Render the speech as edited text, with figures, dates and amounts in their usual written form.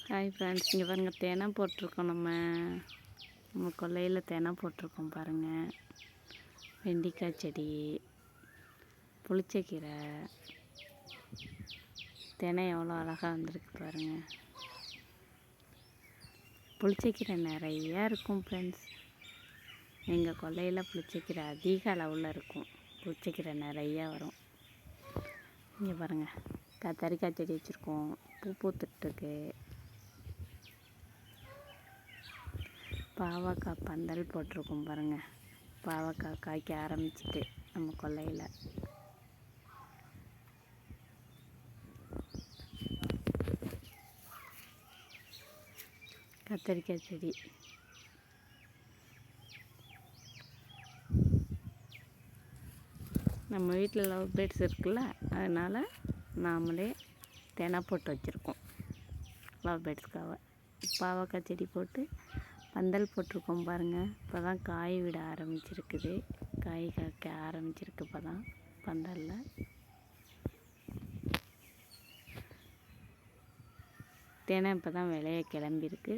Hi friends, இங்கே பாருங்கள் தேனை போட்டிருக்கோம். நம்ம கொல்லையில் தேனை போட்டிருக்கோம் பாருங்கள். வெண்டைக்காய் செடி, புளிச்சக்கீரை, தேனை எவ்வளோ அழகாக வந்திருக்கு பாருங்கள். புளிச்சக்கீரை நிறையா இருக்கும் ஃப்ரெண்ட்ஸ். எங்கள் கொல்லையில் புளிச்சக்கீரை அதிக அளவில் இருக்கும். புளிச்சக்கீரை நிறையா வரும். இங்கே பாருங்கள், கத்தரிக்காய் செடி வச்சுருக்கோம். பூ பூத்துட்ருக்கு. பாவக்காய் பந்தல் போட்டிருக்கோம் பாருங்கள். பாவக்காய் காய்க்க ஆரம்பிச்சிட்டு நம்ம கொல்லையில். கத்தரிக்காய் செடி, நம்ம வீட்டில் லவ் பேர்ட்ஸ் இருக்குல்ல, அதனால் நாமளே தேனை போட்டு வச்சுருக்கோம் லவ் பேர்ட்ஸ்க்காக. பாவக்காய் செடி போட்டு பந்தல் போட்டிருக்கோம் பாருங்கள். இப்போ தான் காய் விட ஆரம்பிச்சிருக்குது. காய் காய்க்க ஆரம்பிச்சிருக்கு இப்போ தான் பந்தலில். தேனை இப்போ தான் விளைய கிளம்பியிருக்கு.